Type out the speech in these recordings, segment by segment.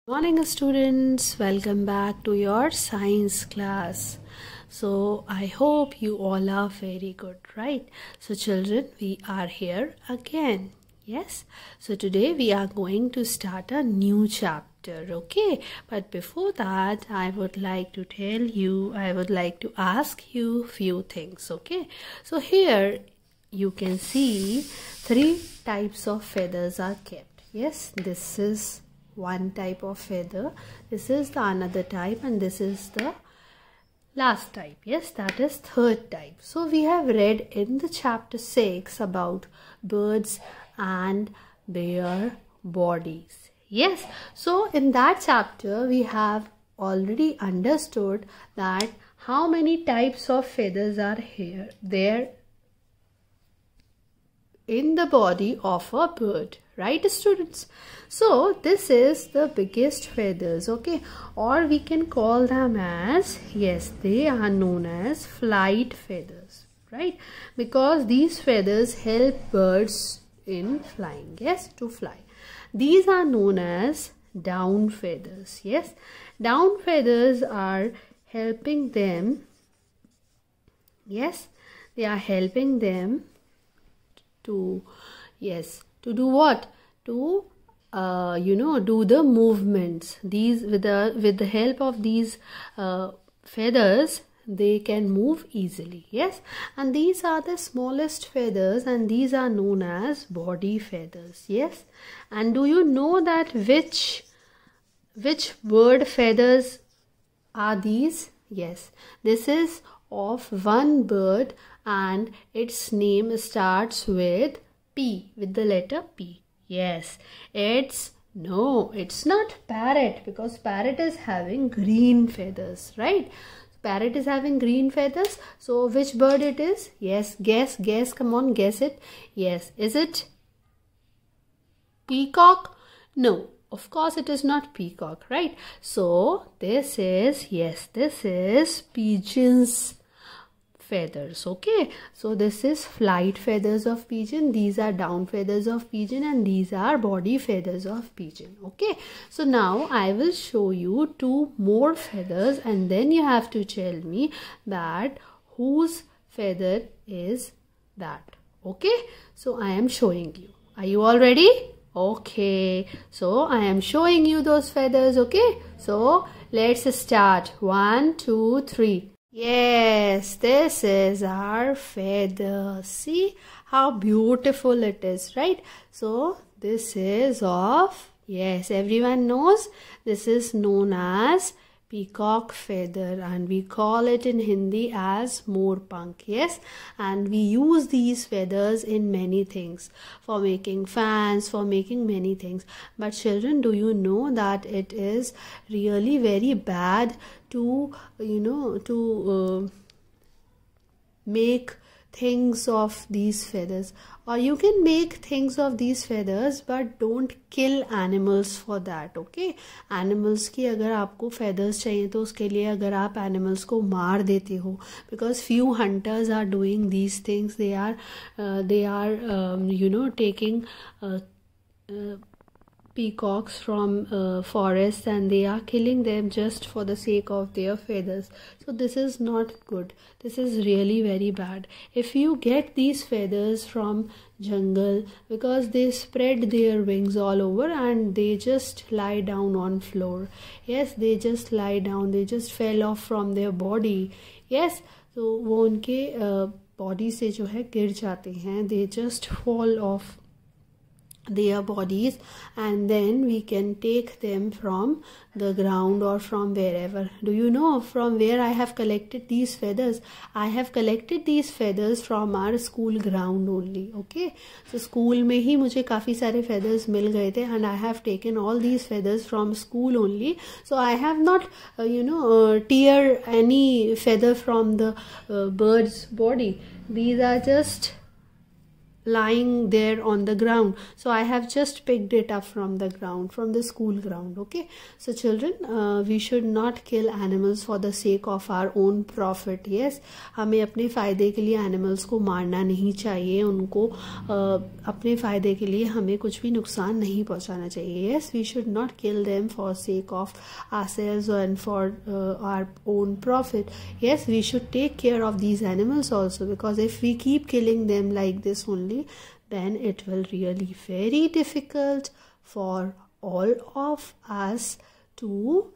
Morning students, welcome back to your science class. So I hope you all are very good, right? So children, we are here again. Yes, so today we are going to start a new chapter, okay? But before that, I would like to ask you few things, okay? So here you can see 3 types of feathers are kept. Yes, this is one type of feather, this is the another type, and this is the last type. Yes, that is third type. So we have read in the chapter 6 about birds and their bodies. Yes, so in that chapter we have already understood that how many types of feathers are there in the body of a bird, right students? So this is the biggest feathers, okay, or we can call them as, yes, they are known as flight feathers, right? Because these feathers help birds in flying, yes, to fly. These are known as down feathers. Yes, down feathers are helping them, yes, they are helping them to, yes, to do what? To do the movements. These with the help of these feathers, they can move easily. Yes, and these are the smallest feathers, and these are known as body feathers. Yes, and do you know that which bird feathers are these? Yes, this is of one bird and its name starts with P, with the letter P. Yes, it's not parrot, because parrot is having green feathers, right? Parrot is having green feathers. So which bird it is? Yes, guess, come on, guess it. Yes, is it peacock? No, of course it is not peacock, right? So this is pigeon's feathers, okay? So this is flight feathers of pigeon, these are down feathers of pigeon, and these are body feathers of pigeon, okay? So now I will show you 2 more feathers, and then you have to tell me that whose feather is that, okay? So I am showing you. Are you all ready? Okay, so I am showing you those feathers, okay? So let's start. 1, 2, 3. Yes, this is our feather. See how beautiful it is, right? So this is of, yes, everyone knows, this is known as peacock feather, and we call it in Hindi as moorpank. Yes, and we use these feathers in many things, for making fans, for making many things. But children, do you know that it is really very bad to make things of these feathers? Or you can make things of these feathers, but don't kill animals for that, okay? Animals की अगर आपको feathers चाहिए तो उसके लिए अगर आप animals को मार देते हो, because few hunters are doing these things, they are taking peacocks from forests, and they are killing them just for the sake of their feathers. So this is not good. This is really very bad. If you get these feathers from jungle, because they spread their wings all over and they just lie down on floor. Yes, they just lie down, they just fell off from their body. Yes, so वो उनके body से जो है गिर जाते हैं, they just fall off their bodies, and then we can take them from the ground or from wherever. Do you know from where I have collected these feathers? I have collected these feathers from our school ground only, okay? So school में ही मुझे काफ़ी सारे feathers मिल गए थे, and I have taken all these feathers from school only. So I have not tear any feather from the bird's body. These are just lying there on the ground. So I have just picked it up from the ground, from the school ground. Okay, so children, we should not kill animals for the sake of our own profit. Yes, हमें अपने फ़ायदे के लिए animals को मारना नहीं चाहिए, उनको अपने फ़ायदे के लिए हमें कुछ भी नुकसान नहीं पहुंचाना चाहिए. Yes, we should not kill them for sake of ourselves and for our own profit. Yes, we should take care of these animals also, because if we keep killing them like this only, then it will really very difficult for all of us to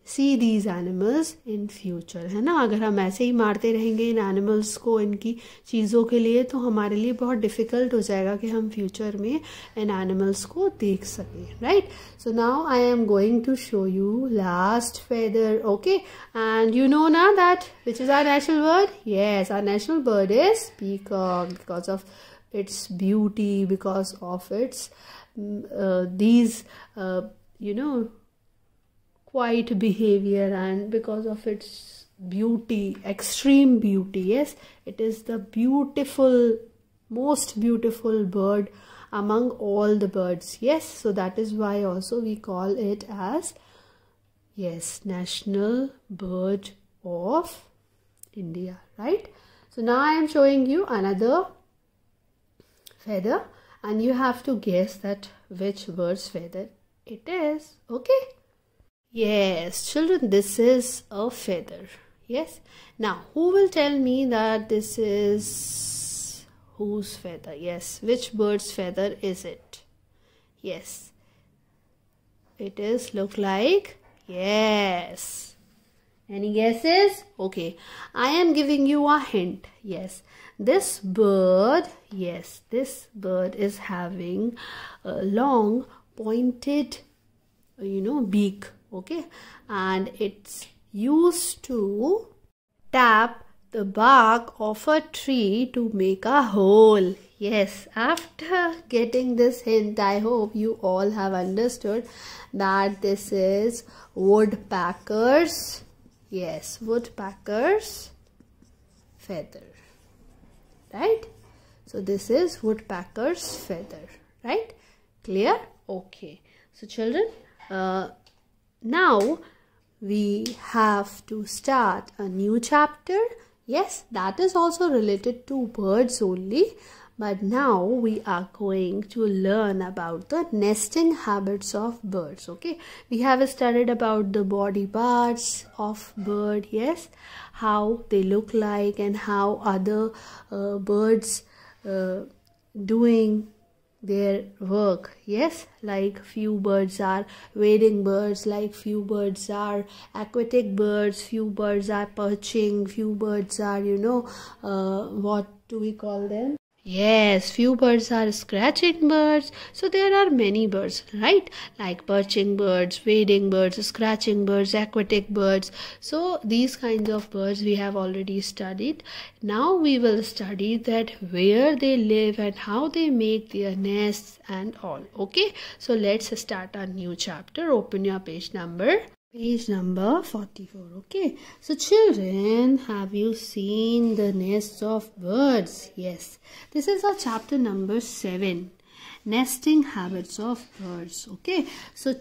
see these animals in future, है ना. अगर हम ऐसे ही मारते रहेंगे इन animals को, इनकी चीज़ों के लिए, तो हमारे लिए बहुत डिफ़िकल्ट हो जाएगा कि हम फ्यूचर में इन एनिमल्स को देख सकें. Right, so now I am going to show you last feather. Okay, and you know ना that which is our national bird. Yes, our national bird is peacock, because of its beauty, because of its these quiet behavior, and because of its beauty, extreme beauty. Yes, it is the most beautiful bird among all the birds. Yes, so that is why also we call it as, yes, national bird of India. Right, so now I am showing you another feather, and you have to guess that which bird's feather it is. Okay, yes children, this is a feather. Yes, now who will tell me that this is whose feather? Yes, which bird's feather is it? Yes, it is look like, yes, any guesses? Okay, I am giving you a hint. Yes, this bird, yes, this bird is having a long pointed beak. Okay, and it's used to tap the bark of a tree to make a hole. Yes, after getting this hint, I hope you all have understood that this is woodpecker's, yes, woodpecker's feather. Right, so this is woodpecker's feather. Right, clear? Okay, so children, now we have to start a new chapter. Yes, that is also related to birds only, but now we are going to learn about the nesting habits of birds. Okay, we have studied about the body parts of bird. Yes, how they look like and how other birds doing their work. Yes, like few birds are wading birds, like few birds are aquatic birds, few birds are perching, few birds are what do we call them? Yes, few birds are scratching birds. So there are many birds, right? Like perching birds, wading birds, scratching birds, aquatic birds. So these kinds of birds we have already studied. Now we will study that where they live and how they make their nests and all. Okay, so let's start a new chapter. Open your page number 44. Okay, so children, have you seen the nests of birds? Yes, this is our chapter number 7, nesting habits of birds. Okay, so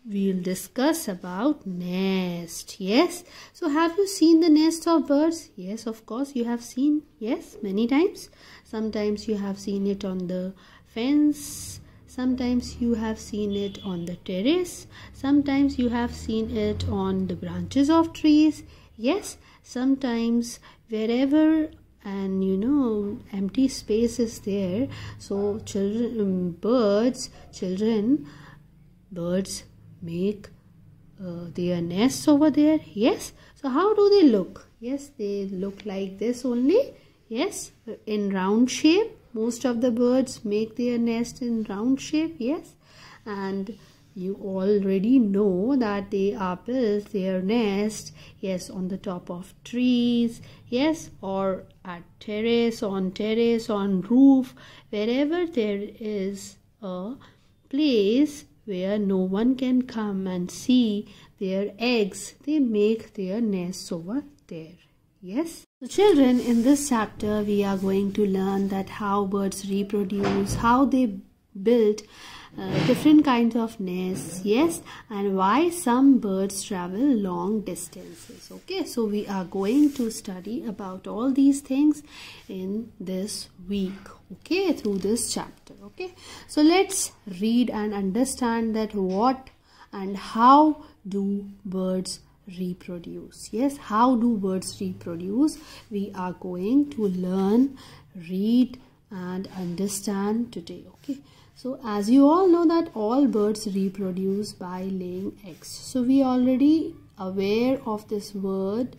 we'll discuss about nest. Yes, so have you seen the nest of birds? Yes, of course you have seen. Yes, many times. Sometimes you have seen it on the fence. Sometimes you have seen it on the terrace. Sometimes you have seen it on the branches of trees. Yes, sometimes wherever and empty space is there. So birds make their nests over there. Yes, so how do they look? Yes, they look like this only. Yes, in round shape. Most of the birds make their nest in round shape. Yes, and you already know that they are built their nest, yes, on the top of trees, yes, or at terrace, on roof, wherever there is a place where no one can come and see their eggs, they make their nests over there. Yes. So children, in this chapter we are going to learn that how birds reproduce, how they build different kinds of nests, yes, and why some birds travel long distances. Okay, so we are going to study about all these things in this week, okay, through this chapter. Okay, so let's read and understand that what and how do birds reproduce. Yes, how do birds reproduce? We are going to learn, read and understand today. Okay, so as you all know that all birds reproduce by laying eggs. So we already aware of this word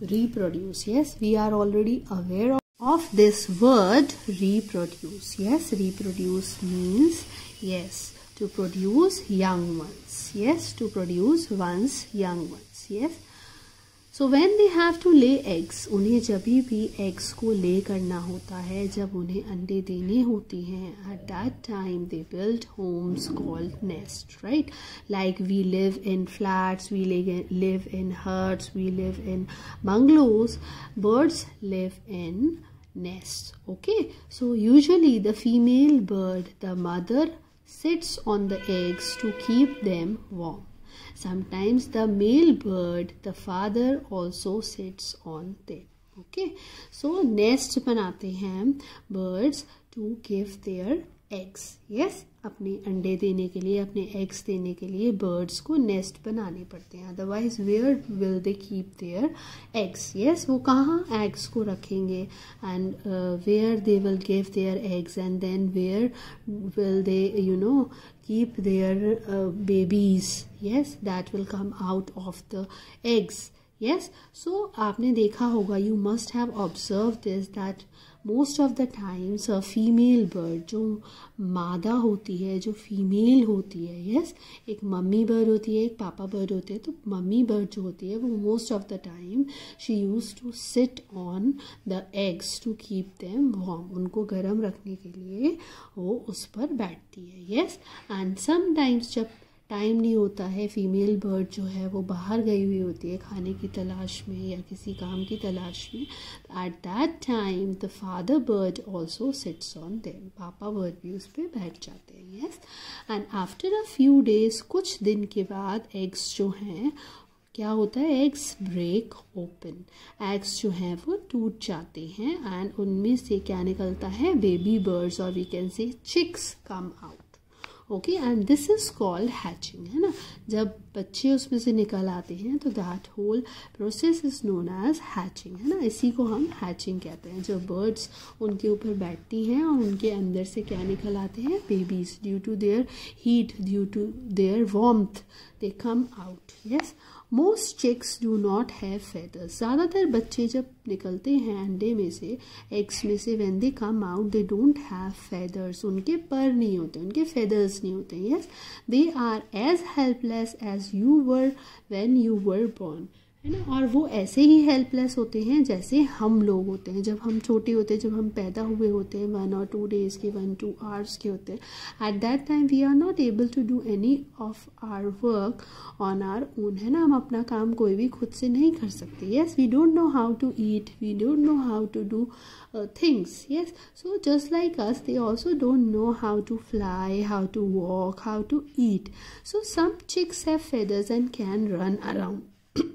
reproduce. Yes, we are already aware of this word reproduce. Yes, reproduce means, yes, to produce young ones. Yes, to produce one's young ones. Yes, so when they have to lay eggs, उन्हें जब भी eggs को lay करना होता है, जब उन्हें अंडे देने होते हैं, at that time they build homes called nest, right? Like we live in flats, we live in huts, we live in bungalows. Birds live in nests. Okay, so usually the female bird, the mother, sits on the eggs to keep them warm. Sometimes the male bird, the father, also sits on them. Okay, so nest बनाते हैं birds to give their eggs. Yes, अपने अंडे देने के लिए, अपने eggs देने के लिए birds को nest बनाने पड़ते हैं. Otherwise, where will they keep their eggs? Yes, वो कहाँ eggs को रखेंगे and where they will give their eggs and then where will they, keep their babies. Yes, that will come out of the eggs. Yes, so आपने देखा होगा, you must have observed this that most of the times a female bird, जो मादा होती है, जो female होती है, yes, एक मम्मी बर्ड होती है, एक पापा बर्ड होते हैं. तो मम्मी बर्ड जो होती है वो most of the time she used to sit on the eggs to keep them warm. उनको गर्म रखने के लिए वो उस पर बैठती है. yes, and sometimes जब टाइम नहीं होता है, फीमेल बर्ड जो है वो बाहर गई हुई होती है खाने की तलाश में या किसी काम की तलाश में. Eight that time the father bird also sits on them. पापा बर्ड भी उस पर बैठ जाते हैं. Yes, and after a few days, कुछ दिन के बाद एग्स जो हैं, क्या होता है, एग्स ब्रेक ओपन. एग्स जो हैं वो टूट जाते हैं एंड उनमें से क्या निकलता है, बेबी बर्ड्स, और we can say chicks come out. Okay, and this is called hatching, है ना. जब बच्चे उसमें से निकल आते हैं तो that whole process is known as hatching, है ना. इसी को हम हैचिंग कहते हैं. जब बर्ड्स उनके ऊपर बैठती हैं और उनके अंदर से क्या निकल आते हैं, babies. Due to their heat, due to their warmth, they come out. Yes, most chicks do not have feathers. ज़्यादातर बच्चे जब निकलते हैं अंडे में से, एग्स में से, when they come out, they don't have feathers. उनके पर नहीं होते, उनके फेदर्स नहीं होते. Yes, they are as helpless as you were when you were born, है ना. और वो ऐसे ही हेल्पलेस होते हैं जैसे हम लोग होते हैं जब हम छोटे होते हैं, जब हम पैदा हुए होते हैं, 1 or 2 days के, 1-2 hours के होते हैं. At that time we are not able to do any of our work on our own, है ना. हम अपना काम कोई भी खुद से नहीं कर सकते. Yes, we don't know how to eat, we don't know how to do things. Yes, so just like us, they also don't know how to fly, how to walk, how to eat. So some chicks have feathers and can run around.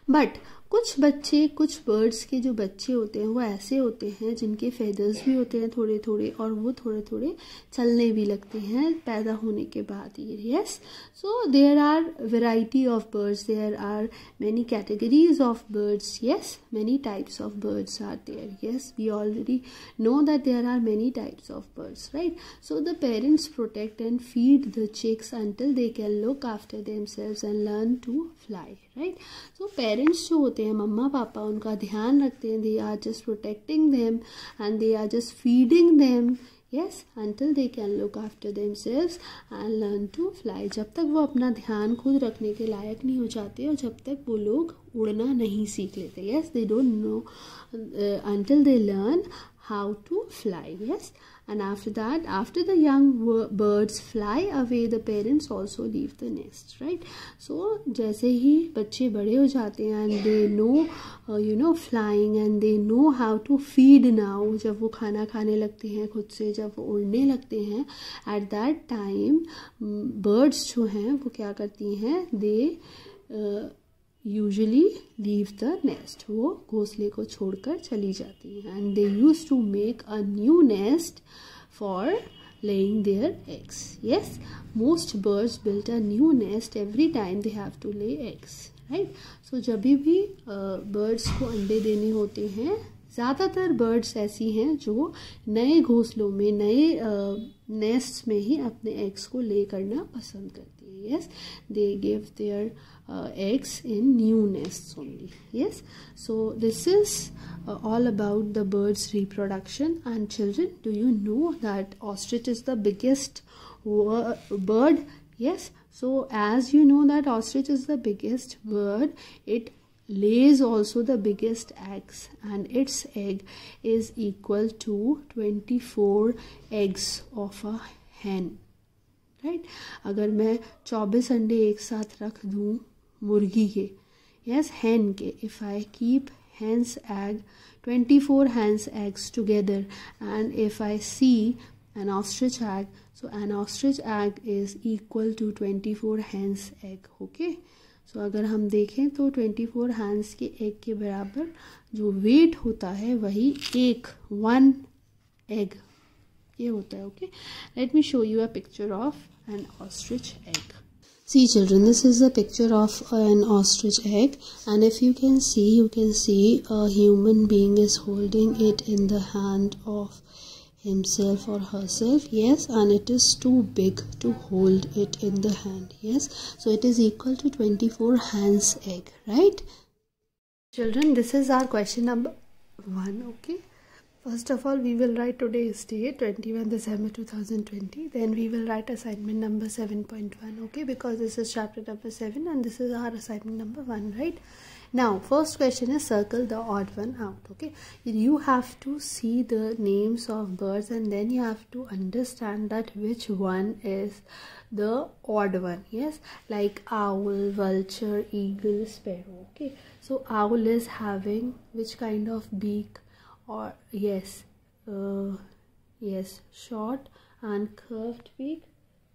But कुछ बच्चे, कुछ birds के जो बच्चे होते हैं वो ऐसे होते हैं जिनके फेदर्स भी होते हैं थोड़े थोड़े, और वो थोड़े थोड़े चलने भी लगते हैं पैदा होने के बाद ही. Yes, so there are variety of birds, there are many categories of birds. Yes, many types of birds are there. Yes, we already know that there are many types of birds, right. So the parents protect and feed the chicks until they can look after themselves and learn to fly, right. So parents जो होते हैं, मम्मा पापा, उनका ध्यान रखते हैं. They are just protecting them and they are just feeding them. Yes, until they can look after themselves and learn to fly. जब तक वो अपना ध्यान खुद रखने के लायक नहीं हो जाते और जब तक वो लोग उड़ना नहीं सीख लेते. Yes, they don't know until they learn how to fly. Yes, and after that, after the young birds fly away, the parents also leave the nest, right? So जैसे ही बच्चे बड़े हो जाते हैं and they know flying and they know how to feed now, जब वो खाना खाने लगते हैं खुद से, जब वो उड़ने लगते हैं, at that time birds जो हैं वो क्या करती हैं, they usually leave the nest, वो घोंसले को छोड़कर चली जाती हैं, and they used to make a new nest for laying their eggs. Yes, most birds built a new nest every time they have to lay eggs, right? So जब भी birds को अंडे देने होते हैं, ज़्यादातर बर्ड्स ऐसी हैं जो नए घोंसलों में, नए नेस्ट में ही अपने एग्स को ले करना पसंद करती है. Yes, they give their eggs in new nests only. Yes, so this is all about the bird's reproduction. And children, do you know that ostrich is the biggest bird? Yes, so as you know that ostrich is the biggest bird, it lays also the biggest eggs, and its egg is equal to 24 eggs of a hen. Right, अगर मैं 24 अंडे एक साथ रख दूँ मुर्गी के, yes, hen के, if I keep hen's egg, 24 hen's eggs together, and if I see an ostrich egg, so an ostrich egg is equal to 24 hen's egg. Okay, so अगर हम देखें तो 24 hen's के egg के बराबर जो weight होता है वही एक 1 egg ये होता है. Okay, let me show you a picture of an ostrich egg. See children, this is a picture of an ostrich egg, and if you can see a human being is holding it in the hand of himself or herself. Yes, and it is too big to hold it in the hand. Yes, so it is equal to 24 hen's egg, right? Children, this is our question number 1. Okay, first of all, we will write today's date, 21 December 2020. Then we will write assignment number 7.1. Okay, because this is chapter number 7 and this is our assignment number 1, right? Now, first question is circle the odd one out. Okay, you have to see the names of birds and then you have to understand that which one is the odd one. Yes, like owl, vulture, eagle, sparrow. Okay, so owl is having which kind of beak? Or yes, short and curved beak.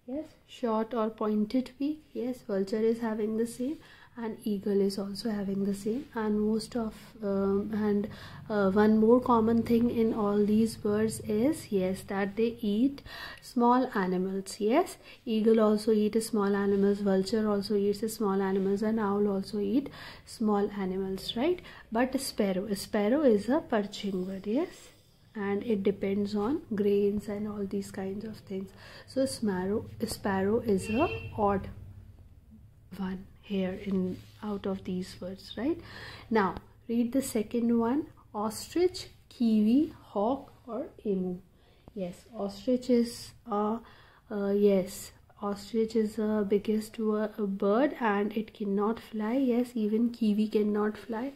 Yes, short or pointed beak. Yes, vulture is having the same, and eagle is also having the same. And most of one more common thing in all these birds is, yes, that they eat small animals. Yes, eagle also eats small animals, vulture also eats small animals, and owl also eat small animals, right? But sparrow is a perching bird. Yes, and it depends on grains and all these kinds of things. So sparrow is a odd one here in out of these birds, right? Now read the second one: ostrich, kiwi, hawk, or emu. Yes, ostrich is ostrich is the biggest bird and it cannot fly. Yes, even kiwi cannot fly.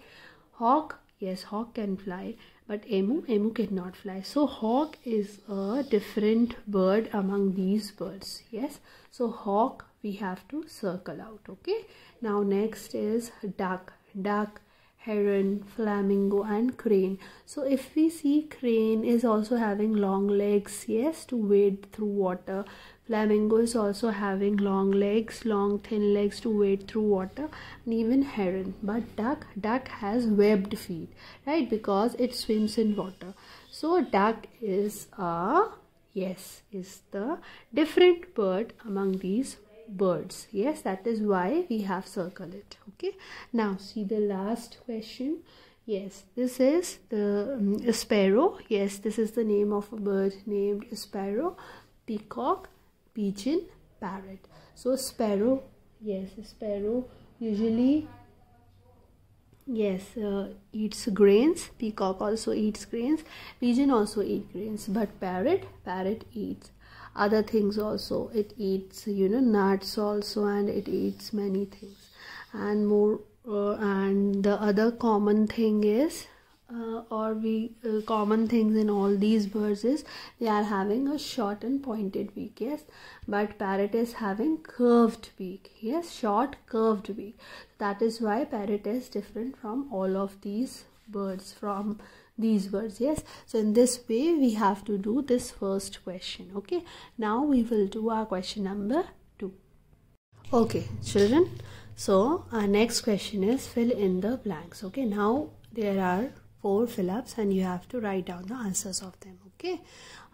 Hawk, yes, hawk can fly, but emu cannot fly. So hawk is a different bird among these birds. Yes, so hawk we have to circle out. Okay, now next is duck, heron, flamingo, and crane. So if we see, crane is also having long legs, yes, to wade through water. Flamingo is also having long legs, long thin legs to wade through water, and even heron. But duck has webbed feet, right, because it swims in water. So duck is the different bird among these birds. Yes, that is why we have circled it. Okay, now see the last question. Yes, this is the sparrow. Yes, this is the name of a bird named sparrow, peacock, pigeon, parrot. So sparrow, yes, sparrow usually eats grains. Peacock also eats grains. Pigeon also eats grains, but parrot eats other things also. It eats nuts also, and it eats many things and more. And the other common thing is common things in all these birds is they are having a short and pointed beak, yes, but parrot is having curved beak, yes, short curved beak. That is why parrot is different from all of these birds, yes. So in this way we have to do this first question. Okay, now we will do our question number 2. Okay children, so our next question is fill in the blanks. Okay, now there are 4 fill-ups and you have to write down the answers of them, okay,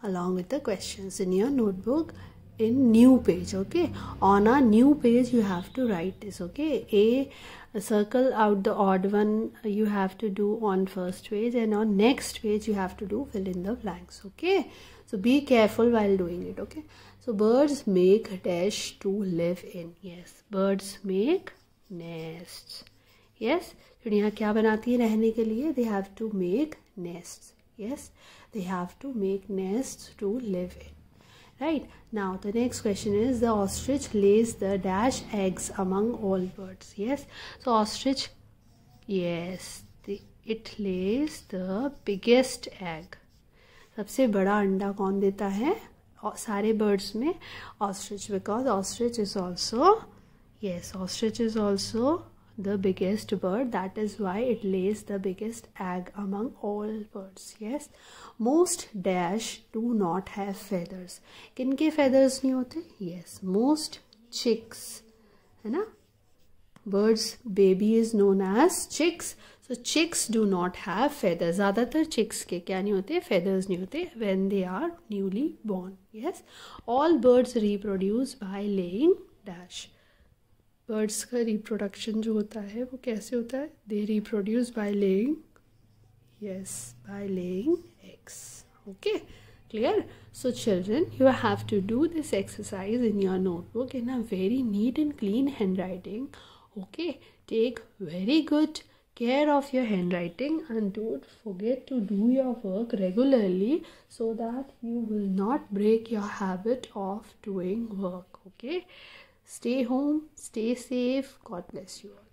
along with the questions in your notebook in new page. Okay, on a new page you have to write this. Okay, circle out the odd one you have to do on first page, and on next page you have to do fill in the blanks. Okay, so be careful while doing it. Okay, so birds make dash to live in. Yes, birds make nests. Yes, चिड़िया क्या बनाती है रहने के लिए? They have to make nests. Yes, they have to make nests to live in. Right, now the next question is the ostrich lays the dash eggs among all birds. Yes, so ostrich, yes, it lays the biggest egg. सबसे बड़ा अंडा कौन देता है सारे birds में? Ostrich, because ostrich is also, yes, ostrich is also the biggest bird. That is why it lays the biggest egg among all birds. Yes, most dash do not have feathers. किनके feathers नहीं होते? Yes, most chicks, है ना? Birds baby is known as chicks. So chicks do not have feathers. ज़्यादातर chicks के क्या नहीं होते? Feathers नहीं होते when they are newly born. Yes, all birds reproduce by laying dash. Birds का रिप्रोडक्शन जो होता है वो कैसे होता है? They reproduce by laying, yes, by laying eggs. Okay, clear? So children, you have to do this exercise in your notebook in a very neat and clean handwriting. Okay, take very good care of your handwriting and don't forget to do your work regularly so that you will not break your habit of doing work. Okay, stay home, stay safe. God bless you all.